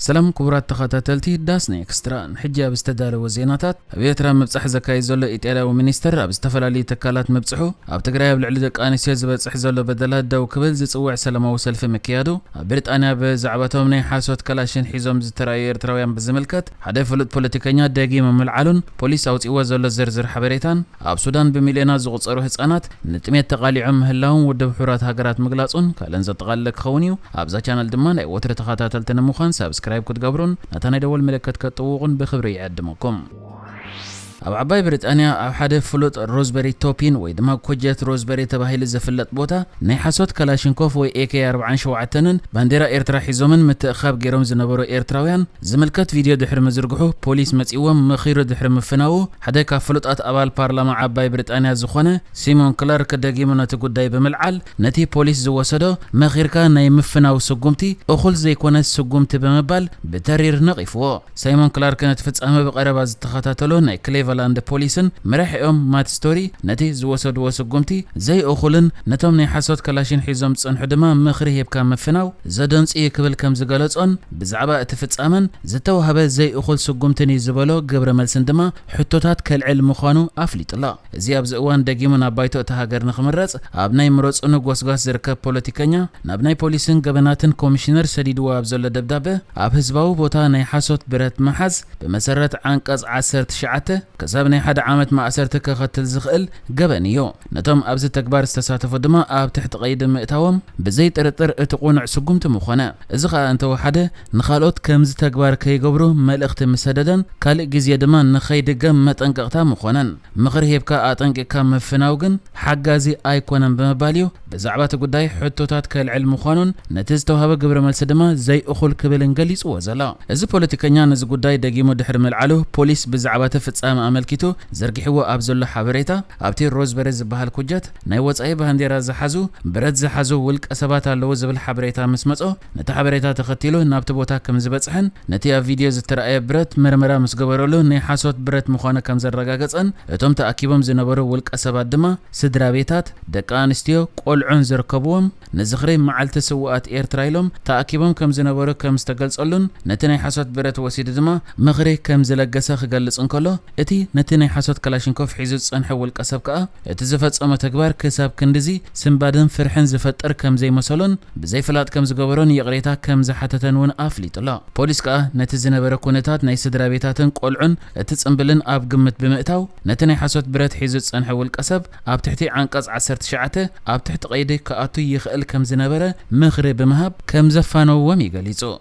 سلام كبرات تخاتلتي داسني اكسترا حجة باستدار وزيناتات بيترا مبصح زكاي زولو ايطاليا ومينستر باستفلالي تكالات مبصحو اب تግራይ ብልዕሊ ደቂ ኣንስትዮ ዝበፅሕ ዘሎ በደላት ደው ክብል ዝፅውዕ ሰላማዊ ሰልፊ መክያዱ ኣብ ብሪጣንያ ብዛዕባቶም ናይ ሓሶት ከላሽን ሒዞም ዝተራዩ ኤርትራውያን ብዝምልከት ሓደ ፍሉጥ ፖለቲከኛ ደጊሞ መልዓሉን ፖሊስ ኣውፂዎ ዘሎ ዝርዝር ሓበሬታን ኣብ ሱዳን ብሚልዮናት ዝቑፀሩ ህፃናት ንጥሜት ተቃሊዖም ምህላውን ውድብ ሕቡራት ሃገራት ምግላጹን ካለን ዘጠቃለለ ክኸውን እዩ ኣብዛ ቻናል ድማ ናይ ወትሪ ተኸታተልቲ ንምዃን ሰብስክራይብ ክትገብሩን ናታ ናይ ደወል ምልክት ከጥውቁን ብክብሪ ይዕድመኩም ኣብ ዓባይ ብሪጣንያ ኣብ ሓደ ፍሉጥ ሮዝበሪ ቶፒን ወይ ድማ ኮጀት ሮዝበሪ ተባሂሉ ዝፍለጥ ቦታ ናይ ሓሶት ከላሽንኮፍ ወይ AK47ን ባንዴራ ኤርትራ ሒዞምን ምትእኻብ ገይሮም ዝነበሩ ኤርትራውያን ዝምልከት ቪድዮ ድሕሪ ምዝርግሑ ፖሊስ መጺዎም መኺሩ ድሕሪ ምፍናው ሓደ ካብ ፍሉጣት ኣባል ፓርላማ ዓባይ ብሪጣንያ ዝኾነ ሲሞን ክላርክ ደጊሙ ነቲ ጉዳይ ብምልዓል ነቲ ፖሊስ ዝወሰዶ መኺርካ ናይ ምፍናው ስጉምቲ እኹል ዘይኮነ ስጉምቲ ብምባል ብተሪር ነቒፍዎ ሲሞን ክላርክ ነቲ ፍጻመ ብቐረባ ዝተኸታተሎ ናይ ክሌቨላንድ ፖሊስን መራሒኦም ማት ስቶሪ ነቲ ዝወሰድዎ ስጉምቲ ዘይ እኹልን ነቶም ናይ ሓሶት ከላሽን ሒዞም ጽንሑ ድማ ምኽሪ ሂብካ ምፍናው ዘደንጽ ክብል ከም ዝገለጾን ብዛዕባ እቲ ፍጻመን ዝተዋህበ ዘይ እኹል ስጉምትን ይዝበሎ ግብረ መልስን ድማ ሕቶታት ከልዕል ምዃኑ ኣፍሊጥላ እዚ ኣብ ዝእዋን ደጊሙ ናብ ባይቶ እቲ ሃገር ንኽምረጽ ኣብ ናይ ምረጹን ጎስጓስ ዝርከብ ፖለቲከኛ ናብ ናይ ፖሊስን ገበናትን ኮሚሽነር ሰዲድዎ ኣብ ዘሎ ደብዳቤ ኣብ ህዝባዊ ቦታ ናይ ሓሶት ብረት መሓዝ ብመሰረት ዓንቀጽ 19 كسب ني حدا عامت ما أسرت كختل زخل جبنيو نتم أبز تكبار استساتفو دما أب تحت قيد مئتاوم بزي ترتر اتقونع سقومت مخنا إزخا أنت وحده نخالوت كمز تكبار كي جبرو ملأخت مسددا كالق جزية دما نخيد جم متنقطع مخنا مخر هيبكا أتنق كم فناوجن حجازي أيقونن بمباليو بزعبات قداي حطوتات كالعلم مخانون نتزتو هبا جبر ملسدما زي أخول كبلنجليس وزلا إذا بوليتيكانيا نز قداي دقيمو دحر ملعلو بوليس بزعبات فتسام أملكيتو زرقحو أبزلو حبريتا أبتي روزبري زبهال كوجات ناي وصاي بهنديرا زحازو برد زحازو ولك أسبات اللو زبل حبريتا مسمصو نتا حبريتا تختيلو نابت بوتا كم زبصحن نتي فيديو زترأي برد مرمرا مسغبرلو ناي حاسوت برد مخانه كم زرغاغصن اتوم تاكيبم زنبرو ولك أسبات دما سدرا بيتات دق انستيو قلعون زركبوم نزخري معلت سوات ايرترايلوم تاكيبم كم زنبرو كم استغلصلون نتي ناي حاسوت برد وسيد دما مغري كم زلغسا خغلصن كلو اتي نتي ناي حاسوت كلاشينكوف حيزو صنحو القسب كا اتي زفصمه تكبار كساب كندزي سنبادن فرحن زفطر كم زي مسلون بزي فلات كم زغبرون يقريتا كم زحتتن ون افليطلا بوليس كا نتي زنبره كونتات ناي سدرا بيتاتن قلعن اتي صنبلن اب قمت بمئتاو نتي ناي حاسوت برت حيزو صنحو القسب اب تحتي عنقص 19 اب تحت قيدي كاتو يخل كم زنبره مخرب بمهب كم زفانو وميغليصو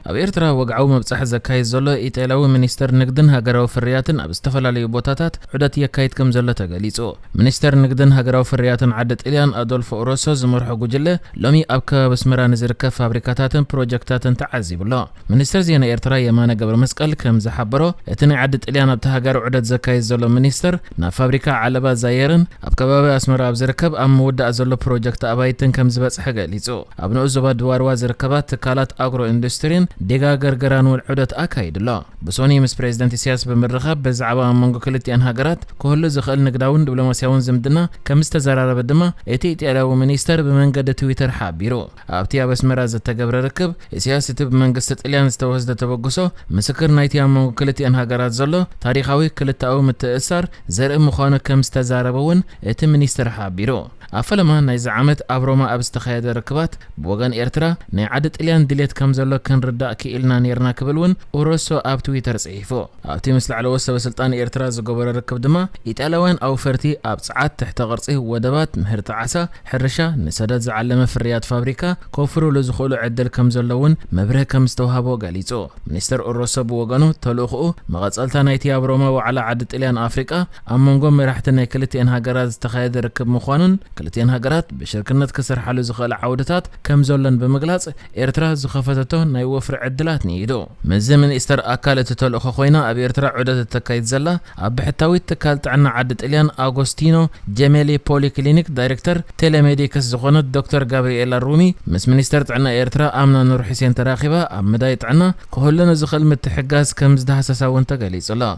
ኣብ ኤርትራ ወግዓው መብጻሕ ዘካይድ ዘሎ ኢጣልያዊ ሚኒስተር ንግድን ሃገራዊ ፍርያትን ኣብ ዝተፈላለዩ ቦታታት ዑደት የካይድ ከም ዘሎ ተገሊጹ ሚኒስተር ንግድን ሃገራዊ ፍርያትን ዓዲ ጣልያን ኣዶልፎ ኦሮሶ ዝመርሖ ጉጅለ ሎሚ ኣብ ከባቢ ኣስመራ ንዝርከብ ፋብሪካታትን ፕሮጀክታትን ተዓዚብሎ ሚኒስተር ዜና ኤርትራ የማነ ገብረ መስቀል ከም ዝሓበሮ እቲ ናይ ዓዲ ጣልያን ኣብቲ ሃገር ዑደት ዘካይድ ዘሎ ሚኒስተር ናብ ፋብሪካ ዓለባ ዛየርን ኣብ ከባቢ ኣስመራ ኣብ ዝርከብ ኣብ ምውዳእ ዘሎ ፕሮጀክት ኣባይትን ከም ዝበጽሐ ገሊጹ ኣብ ንዑ ዞባ ድዋርዋ ዝርከባት ትካላት ኣግሮ ኢንዱስትሪን ديغا غرغران والعدت أكايد لا بسوني مس بريزيدنت سياس بمرخب بزعبا مونغو كلتيان هاجرات كله زخل نقداون دبلوماسياون زمدنا كمستزرار بدما اتي تيلاو منيستر بمنقد تويتر حابيرو ابتيا بسمرا زتغبر ركب سياسه بمنغست طليان استوزد تبغسو مسكر نايتيا مونغو كلتيان هاجرات زلو تاريخاوي كلتاو متأثر زرق مخانو كمستزرابون اتي منيستر حابيرو أفلما نايز عامت أبروما أبستخياد ركبات بوغان إيرترا ناي عدد إليان دليت كمزلو كان ردا كإلنا نيرنا كبلون وروسو أب تويتر صحيفو أبتي مثل على وسط سلطان إيرترا زقبر ركب دما إتالوان أو فرتي أب ساعات تحت غرصيه ودبات مهرت عسى حرشة نسدد زعلمة في الرياض فابريكا كوفرو لزخولو عدل كمزلون مبره كمستوهابو غاليزو منستر أوروسو بوغانو تلوخو مغصلتا نايتي أبروما وعلى عدد إليان أفريقيا أمونغو مرحتنا كلتي إنها غراز تخياد ركب مخوانون كلتين هاجرات بشركنت كسر حلو زخال عودتات كم زولن بمغلاص إيرترا زخفتته ناي وفر عدلات نيدو مزمن استر أكالت تلو خوينا أب إيرترا عدت التكايد زلا أب حتاوي تكالت عنا عدت إليان أغوستينو جميلي بولي كلينيك دايركتور تيليميديكس زغونت دكتور غابرييل الرومي مس منستر عنا إيرترا آمنا نور حسين تراخبا أب مدايت عنا كهلنا زخل متحجاز كم زده سساون تقاليص الله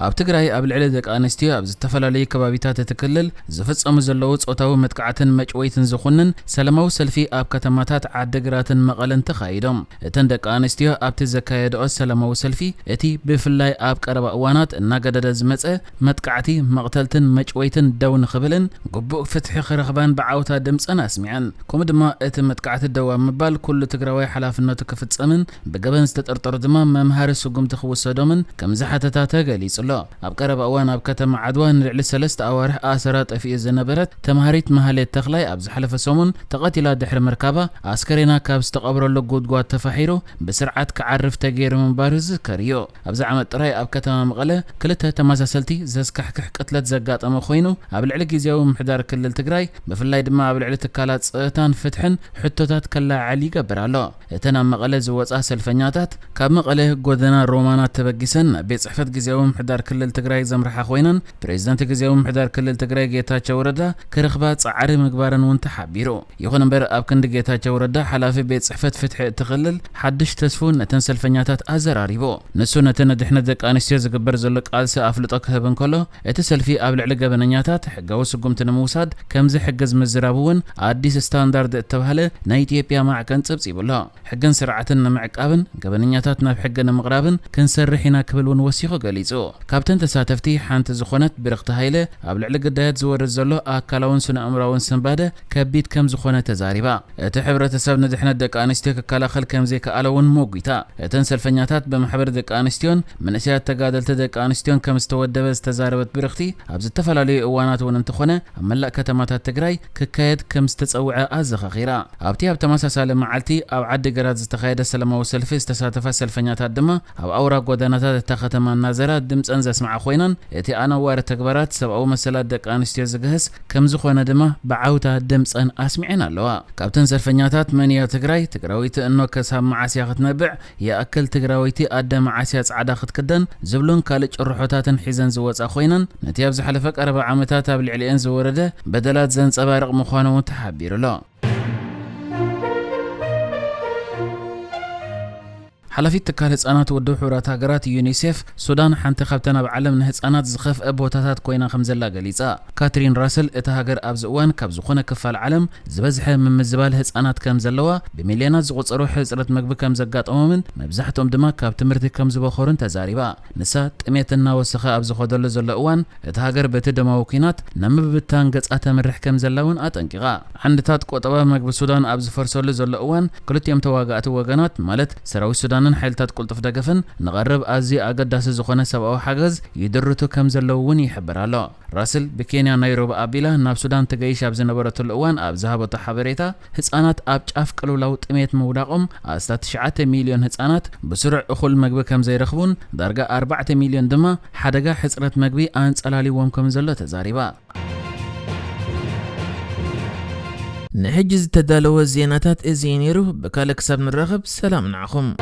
ኣብ ትግራይ ኣብ ልዕሊ ደቂ ኣንስትዮ ኣብ ዝተፈላለዩ ከባቢታት እትክልል ዝፍጸሙ ዘለዉ ጾታዊ መጥቃዕትን መጭወይትን ዝኹንን ሰላማዊ ሰልፊ ኣብ ከተማታት ዓዲግራትን መቐለን ተኻይዶም እተን ደቂ ኣንስትዮ ኣብቲ ዘካየድኦ ሰላማዊ ሰልፊ እቲ ብፍላይ ኣብ ቀረባ እዋናት እናገደደ ዝመጸ መጥቃዕቲ መቕተልትን መጭወይትን ደው ንኽብልን ግቡእ ፍትሒ ክረኽባን ብዓውታ ድምፀን ኣስሚዐን ከምኡ ድማ እቲ መጥቃዕቲ ደው ምባል ኩሉ ትግራዋይ ሓላፍነቱ ክፍጸምን ብገበን ዝተጠርጠሩ ድማ መምሃሪ ስጉምቲ ክውሰዶምን ከም ዝሓተታ ተገሊጹሎ ኣብ ቀረባ እዋን ኣብ ከተማ ዓድዋ ንልዕሊ 3 ኣዋርሕ ኣሰራ ጠፊኡ ዝነበረት ተምሃሪት መሃሌት ተኽላይ ኣብ ዝሓለፈ ሰሙን ተቐቲላ ድሕሪ ምርካባ ኣስከሬና ካብ ዝተቐብረሉ ጉድጓድ ተፋሒሩ ብስርዓት ክዓርፍ ተገይሩ ምንባሩ ዝዝከር እዩ ኣብዚ ዓመት ጥራይ ኣብ ከተማ መቐለ ክልተ ተመሳሰልቲ ዘስካሕክሕ ቅትለት ዘጋጠመ ኮይኑ ኣብ ልዕሊ ግዜያዊ ምሕዳር ክልል ትግራይ ብፍላይ ድማ ኣብ ልዕሊ ትካላት ፀጥታን ፍትሕን ሕቶታት ከላዓሊ ይገብር ኣሎ እተን ኣብ መቐለ ዝወፃ ሰልፈኛታት ካብ መቐለ ጎደና ሮማናት ተበጊሰን ቤት ጽሕፈት ግዜያዊ ምሕዳር ክልል ትግራይ ዘምርሓ ኮይነን ፕሬዝዳንት ግዜያዊ ምሕዳር ክልል ትግራይ ጌታቸው ረዳ ክረኽባ ጻዕሪ ምግባርን እውን ተሓቢሩ ይኹን እምበር ኣብ ክንዲ ጌታቸው ረዳ ሓላፊ ቤት ጽሕፈት ፍትሒ እትኽልል ሓድሽ ተስፉ ነተን ሰልፈኛታት ኣዘራሪቡ ንሱ ነተን ድሕነት ደቂ ኣንስትዮ ዝግበር ዘሎ ቃልሲ ኣፍልጦ ክህብ እንከሎ እቲ ሰልፊ ኣብ ልዕሊ ገበነኛታት ሕጋዊ ስጉምቲ ንምውሳድ ከም ዝሕግዝ ምዝራብ እውን ኣዲስ ስታንዳርድ እተባህለ ናይ ኢትዮጵያ ማዕቀን ጽብጽብሎ ሕግን ስርዓትን ንምዕቃብን ገበነኛታት ናብ ሕጊ ንምቕራብን ክንሰርሕ ኢና ክብል እውን ወሲኹ ገሊጹ ካብተን ተሳተፍቲ ሓንቲ ዝኾነት ብርክቲ ሃይለ ኣብ ልዕሊ ግዳያት ዝወርድ ዘሎ ኣካላውን ስነ ኣእምሮውን ስንባደ ከቢድ ከም ዝኾነ ተዛሪባ እቲ ሕብረተሰብ ንድሕነት ደቂ ኣንስትዮ ክከላኸል ከም ዘይከኣለ እውን ሞጊታ እተን ሰልፈኛታት ብማሕበር ደቂ ኣንስትዮን መንእሰያት ተጋደልቲ ደቂ ኣንስትዮን ከም ዝተወደበ ዝተዛረበት ብርክቲ ኣብ ዝተፈላለዩ እዋናት እውን እንትኾነ ኣብ መላእ ከተማታት ትግራይ ክካየድ ከም ዝተጸውዐ ኣዘኻኺራ ኣብቲ ኣብ ተመሳሳሊ መዓልቲ ኣብ ዓዲግራት ዝተኻየደ ሰላማዊ ሰልፊ ዝተሳተፋ ሰልፈኛታት ድማ ኣብ ኣውራ ጎደናታት እታ ከተማ እናዘራ ድምፀን ዘስምዓ ኮይነን እቲ ኣነዋሪ ተግባራት ሰብኣዊ መሰላት ደቂ ኣንስትዮ ዝግህስ ከም ዝኾነ ድማ ብዓውታ ድምፀን ኣስሚዐን ኣለዋ ካብተን ሰልፈኛታት መንያ ትግራይ ትግራዊቲ እኖ ከሳብ መዓስያ ክትነብዕ የኣክል ትግራዊቲ ኣደ መዓስያ ጻዕዳ ክትክደን ዝብሉን ካልእ ጭርሖታትን ሒዘን ዝወፃ ኮይነን ነቲ ኣብ ዝሓለፈ ቀረባ ዓመታት ኣብ ልዕሊአን ዝወረደ በደላት ዘንጸባርቕ ምዃኑ ተሓቢሩሎ ሓላፊት ትካል ህጻናት ውድብ ሕብራት ሃገራት ዩኒሴፍ ሱዳን ሓንቲ ካብተን ኣብ ዓለም ንህጻናት ዝኸፍአ ቦታታት ኮይና ከም ዘላ ገሊጻ ካትሪን ራስል እቲ ሃገር ኣብዚ እዋን ካብ ዝኾነ ክፋል ዓለም ዝበዝሐ ምምዝባል ህጻናት ከም ዘለዋ ብሚልዮናት ዝቑጸሩ ሕፅረት ምግቢ ከም ዘጋጠሞምን መብዛሕትኦም ድማ ካብ ትምህርቲ ከም ዝበኸሩን ተዛሪባ ንሳ ጥሜት እናወሰኸ ኣብ ዝኸደሉ ዘሎ እዋን እቲ ሃገር በቲ ደማዊ ኩናት ንምብብታን ገጻ ተምርሕ ከም ዘላ እውን ኣጠንቂቓ ዓንድታት ቆጠባ ምግቢ ሱዳን ኣብ ዝፈርሰሉ ዘሎ እዋን ክልቲኦም ተዋጋእቲ ወገናት ማለት ሰራዊት ሱዳን حيلتات قلطف دقفن نقرب أزي أقداس زخونة سبعة حجز يدرتو كم زلون يحبر الله راسل بكينيا نيروبي أبيلا ناب سودان تجيش أبز نبرة الأوان أبزها بتحبريتا هتسانات أبجاف كلو لو تميت موداقم أستات 9 مليون هتسانات بسرعة أخل مجبي كم زي رخبون درجة 4 مليون دما حدقة حسرت مجبي أنس ألالي ومكم زلة تزاريبا نحجز تدالو الزيناتات إزينيرو بكالك سب الرغب سلام نعخم